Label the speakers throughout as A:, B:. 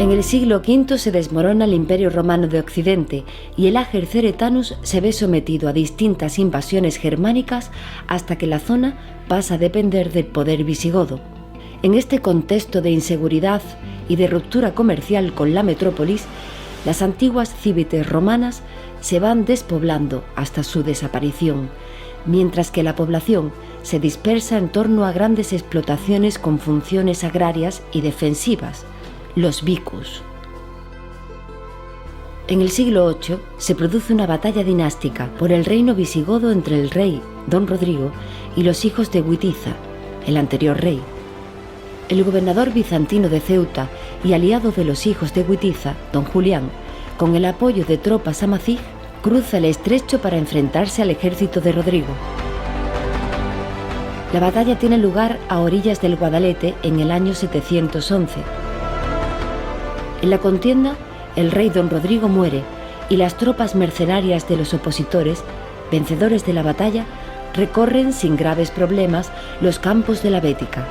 A: En el siglo V se desmorona el Imperio Romano de Occidente y el Ager Ceretanus se ve sometido a distintas invasiones germánicas hasta que la zona pasa a depender del poder visigodo. En este contexto de inseguridad y de ruptura comercial con la metrópolis, las antiguas civitas romanas se van despoblando hasta su desaparición, mientras que la población se dispersa en torno a grandes explotaciones con funciones agrarias y defensivas, los vicus. En el siglo VIII se produce una batalla dinástica por el reino visigodo entre el rey Don Rodrigo y los hijos de Witiza, el anterior rey. El gobernador bizantino de Ceuta y aliado de los hijos de Witiza, Don Julián, con el apoyo de tropas amazigh, cruza el estrecho para enfrentarse al ejército de Rodrigo. La batalla tiene lugar a orillas del Guadalete en el año 711. En la contienda, el rey Don Rodrigo muere y las tropas mercenarias de los opositores, vencedores de la batalla, recorren sin graves problemas los campos de la Bética.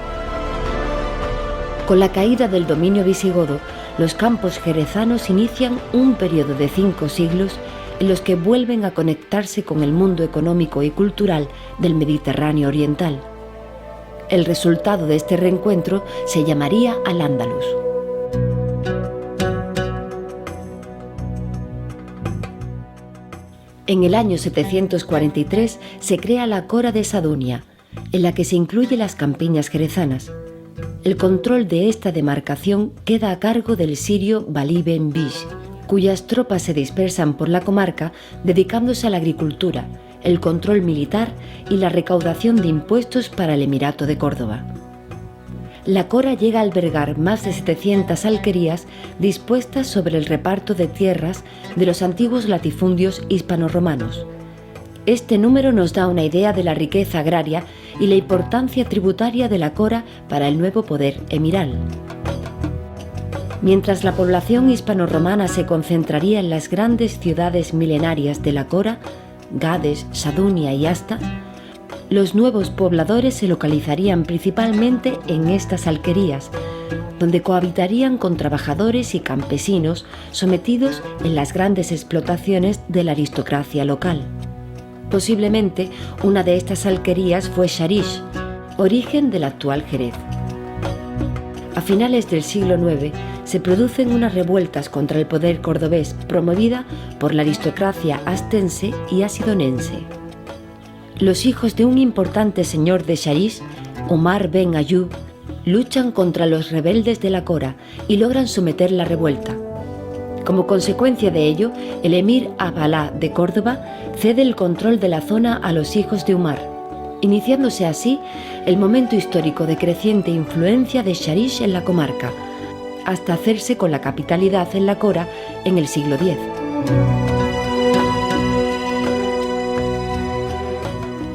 A: Con la caída del dominio visigodo, los campos jerezanos inician un periodo de 5 siglos en los que vuelven a conectarse con el mundo económico y cultural del Mediterráneo oriental. El resultado de este reencuentro se llamaría Al-Ándalus. En el año 743 se crea la Cora de Sadunia, en la que se incluye las campiñas jerezanas. El control de esta demarcación queda a cargo del sirio Balí ben Bish, cuyas tropas se dispersan por la comarca dedicándose a la agricultura, el control militar y la recaudación de impuestos para el Emirato de Córdoba. La Cora llega a albergar más de 700 alquerías dispuestas sobre el reparto de tierras de los antiguos latifundios hispano-romanos. Este número nos da una idea de la riqueza agraria y la importancia tributaria de la Cora para el nuevo poder emiral. Mientras la población hispano-romana se concentraría en las grandes ciudades milenarias de la Cora, Gades, Sadunia y Asta, los nuevos pobladores se localizarían principalmente en estas alquerías, donde cohabitarían con trabajadores y campesinos sometidos en las grandes explotaciones de la aristocracia local. Posiblemente una de estas alquerías fue Sharish, origen del actual Jerez. A finales del siglo IX se producen unas revueltas contra el poder cordobés promovida por la aristocracia astense y asidonense. Los hijos de un importante señor de Sharish, Omar ben Ayub, luchan contra los rebeldes de la Cora y logran someter la revuelta. Como consecuencia de ello, el emir Abalá de Córdoba cede el control de la zona a los hijos de Umar, iniciándose así el momento histórico de creciente influencia de Sharish en la comarca, hasta hacerse con la capitalidad en la Cora en el siglo X.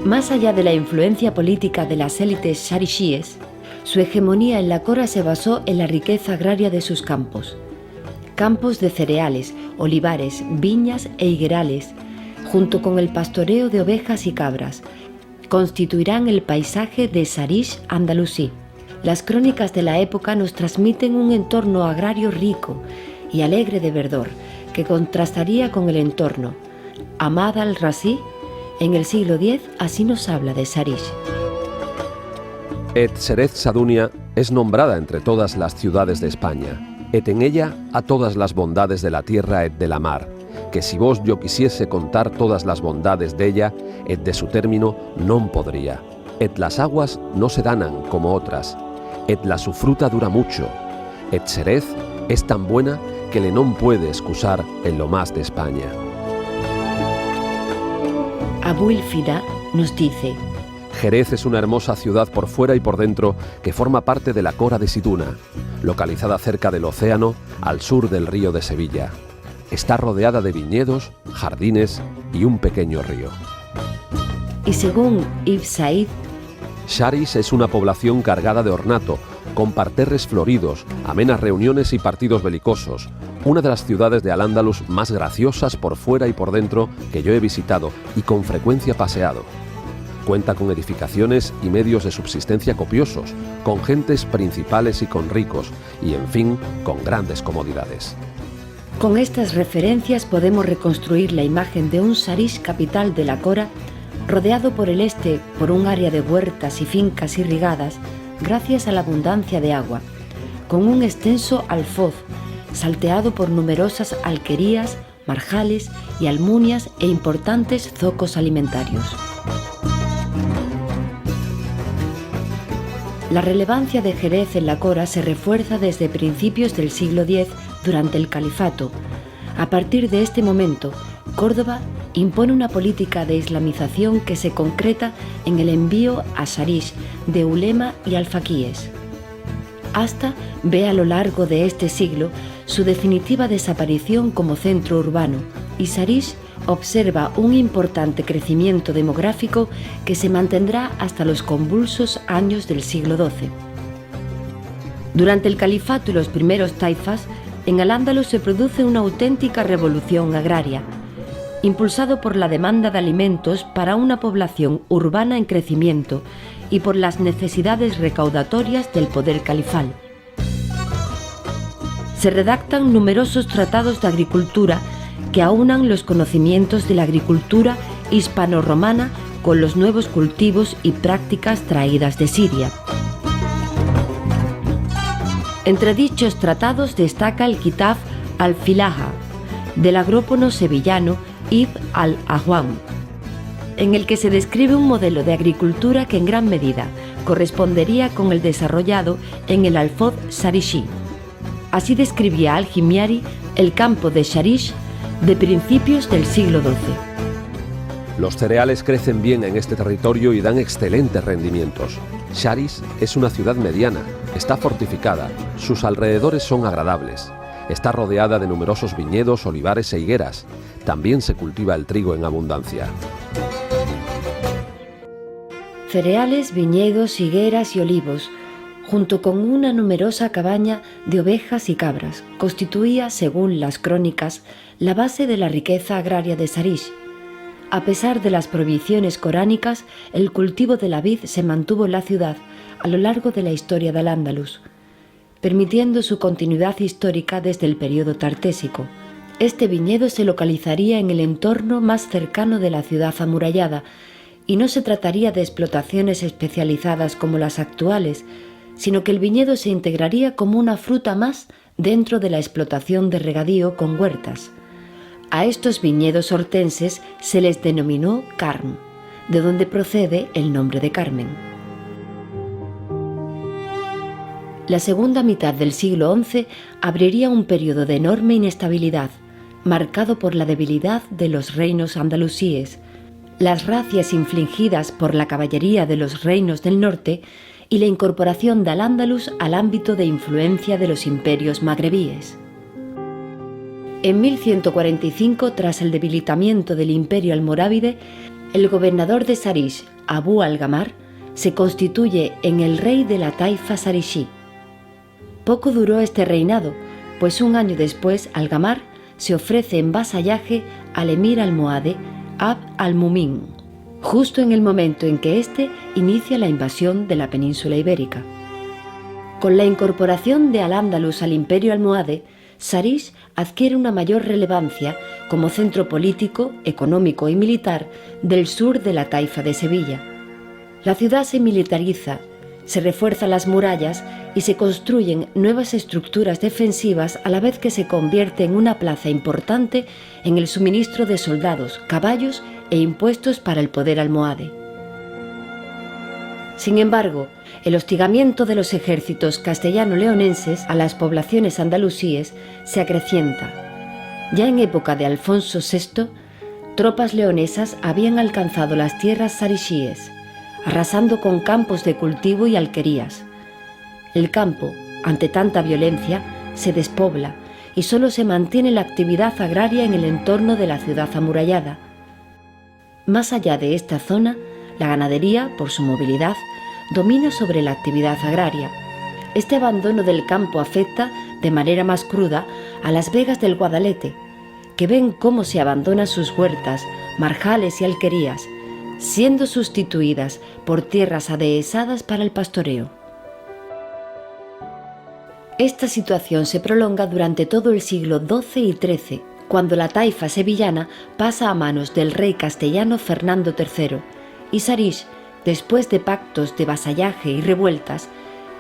A: Más allá de la influencia política de las élites sharishíes, su hegemonía en la Cora se basó en la riqueza agraria de sus campos. Campos de cereales, olivares, viñas e higuerales, junto con el pastoreo de ovejas y cabras, constituirán el paisaje de Sharish andalusí. Las crónicas de la época nos transmiten un entorno agrario rico y alegre de verdor, que contrastaría con el entorno. Ahmad al-Razi, en el siglo X, así nos habla de Sharish.
B: Et Serez Sadunia es nombrada entre todas las ciudades de España, et en ella a todas las bondades de la tierra et de la mar, que si vos yo quisiese contar todas las bondades de ella, et de su término, non podría. Et las aguas no se danan como otras, et la su fruta dura mucho, et Serez es tan buena que le non puede excusar en lo más de España.
A: Abu el-Fida nos dice:
B: Jerez es una hermosa ciudad por fuera y por dentro que forma parte de la Cora de Siduna, localizada cerca del océano, al sur del río de Sevilla. Está rodeada de viñedos, jardines y un pequeño río.
A: Y según Ibn Said,
B: Sharish es una población cargada de ornato, con parterres floridos, amenas reuniones y partidos belicosos, una de las ciudades de Al-Ándalus más graciosas por fuera y por dentro que yo he visitado y con frecuencia paseado. Cuenta con edificaciones y medios de subsistencia copiosos, con gentes principales y con ricos, y en fin, con grandes comodidades.
A: Con estas referencias podemos reconstruir la imagen de un Sarish capital de la Cora, rodeado por el este por un área de huertas y fincas irrigadas gracias a la abundancia de agua, con un extenso alfoz salteado por numerosas alquerías, marjales y almunias e importantes zocos alimentarios. La relevancia de Jerez en la Cora se refuerza desde principios del siglo X durante el califato. A partir de este momento, Córdoba impone una política de islamización que se concreta en el envío a Sarish de ulema y alfaquíes. Hasta ve a lo largo de este siglo su definitiva desaparición como centro urbano, y Sarish observa un importante crecimiento demográfico que se mantendrá hasta los convulsos años del siglo XII. Durante el califato y los primeros taifas, en Al-Ándalus se produce una auténtica revolución agraria, impulsado por la demanda de alimentos para una población urbana en crecimiento y por las necesidades recaudatorias del poder califal. Se redactan numerosos tratados de agricultura que aunan los conocimientos de la agricultura hispano-romana con los nuevos cultivos y prácticas traídas de Siria. Entre dichos tratados destaca el Kitab al-Filaha del agrópono sevillano Ibn al-Ahwam, en el que se describe un modelo de agricultura que en gran medida correspondería con el desarrollado en el Alfoz Sarishi. Así describía al-Himyari el campo de Sarish de principios del siglo XII.
B: Los cereales crecen bien en este territorio y dan excelentes rendimientos. Sarish es una ciudad mediana, está fortificada, sus alrededores son agradables. Está rodeada de numerosos viñedos, olivares e higueras. También se cultiva el trigo en abundancia.
A: Cereales, viñedos, higueras y olivos, junto con una numerosa cabaña de ovejas y cabras, constituía, según las crónicas, la base de la riqueza agraria de Sarish. A pesar de las prohibiciones coránicas, el cultivo de la vid se mantuvo en la ciudad a lo largo de la historia de Al-Ándalus, permitiendo su continuidad histórica desde el período tartésico. Este viñedo se localizaría en el entorno más cercano de la ciudad amurallada, y no se trataría de explotaciones especializadas como las actuales, sino que el viñedo se integraría como una fruta más dentro de la explotación de regadío con huertas. A estos viñedos hortenses se les denominó Carm, de donde procede el nombre de Carmen. La segunda mitad del siglo XI abriría un periodo de enorme inestabilidad, marcado por la debilidad de los reinos andalusíes, las razias infligidas por la caballería de los reinos del norte y la incorporación de Al-Ándalus al ámbito de influencia de los imperios magrebíes. En 1145, tras el debilitamiento del imperio almorávide, el gobernador de Sarish, Abu al-Gamar, se constituye en el rey de la taifa Sarishi. Poco duró este reinado, pues un año después al-Gamar se ofrece en vasallaje al emir almohade Abd al-Mumin, justo en el momento en que éste inicia la invasión de la península ibérica. Con la incorporación de Al-Ándalus al imperio almohade, Sarish adquiere una mayor relevancia como centro político, económico y militar del sur de la taifa de Sevilla. La ciudad se militariza, se refuerzan las murallas y se construyen nuevas estructuras defensivas, a la vez que se convierte en una plaza importante en el suministro de soldados, caballos e impuestos para el poder almohade. Sin embargo, el hostigamiento de los ejércitos castellano-leonenses a las poblaciones andalusíes se acrecienta. Ya en época de Alfonso VI, tropas leonesas habían alcanzado las tierras sarishíes, arrasando con campos de cultivo y alquerías. El campo, ante tanta violencia, se despobla y solo se mantiene la actividad agraria en el entorno de la ciudad amurallada. Más allá de esta zona, la ganadería, por su movilidad, domina sobre la actividad agraria. Este abandono del campo afecta, de manera más cruda, a las vegas del Guadalete, que ven cómo se abandonan sus huertas, marjales y alquerías, siendo sustituidas por tierras adehesadas para el pastoreo. Esta situación se prolonga durante todo el siglo XII y XIII, cuando la taifa sevillana pasa a manos del rey castellano Fernando III, y Sarix, después de pactos de vasallaje y revueltas,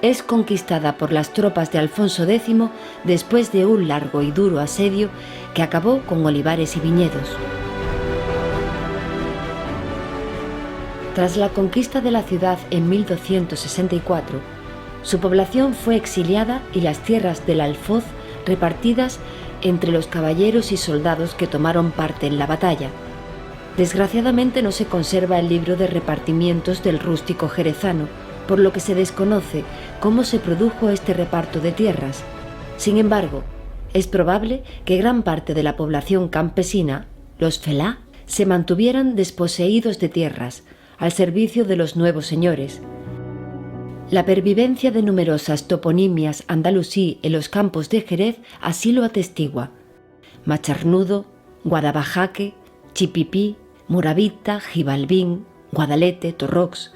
A: es conquistada por las tropas de Alfonso X después de un largo y duro asedio que acabó con olivares y viñedos. Tras la conquista de la ciudad en 1264, su población fue exiliada y las tierras del Alfoz repartidas entre los caballeros y soldados que tomaron parte en la batalla. Desgraciadamente no se conserva el libro de repartimientos del rústico jerezano, por lo que se desconoce cómo se produjo este reparto de tierras. Sin embargo, es probable que gran parte de la población campesina, los felá, se mantuvieran desposeídos de tierras, al servicio de los nuevos señores. La pervivencia de numerosas toponimias andalusí en los campos de Jerez así lo atestigua: Macharnudo, Guadabajaque, Chipipí, Moravita, Gibalbín, Guadalete, Torrox,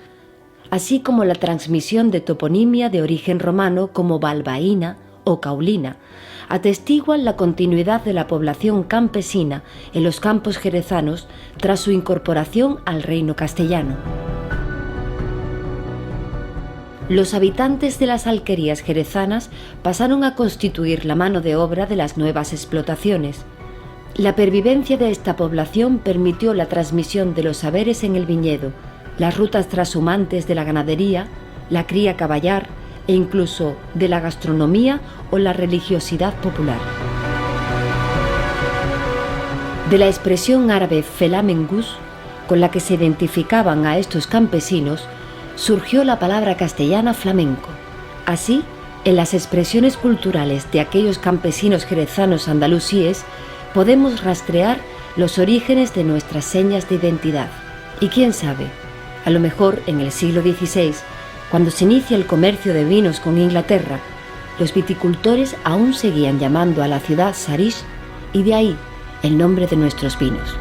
A: así como la transmisión de toponimia de origen romano como Balbaína o Caulina, atestiguan la continuidad de la población campesina en los campos jerezanos tras su incorporación al reino castellano. Los habitantes de las alquerías jerezanas pasaron a constituir la mano de obra de las nuevas explotaciones. La pervivencia de esta población permitió la transmisión de los saberes en el viñedo, las rutas trashumantes de la ganadería, la cría caballar e incluso de la gastronomía o la religiosidad popular. De la expresión árabe felá mengus, con la que se identificaban a estos campesinos, surgió la palabra castellana flamenco. Así, en las expresiones culturales de aquellos campesinos jerezanos andalusíes, podemos rastrear los orígenes de nuestras señas de identidad. Y quién sabe, a lo mejor en el siglo XVI, cuando se inicia el comercio de vinos con Inglaterra, los viticultores aún seguían llamando a la ciudad Sarix, y de ahí el nombre de nuestros vinos.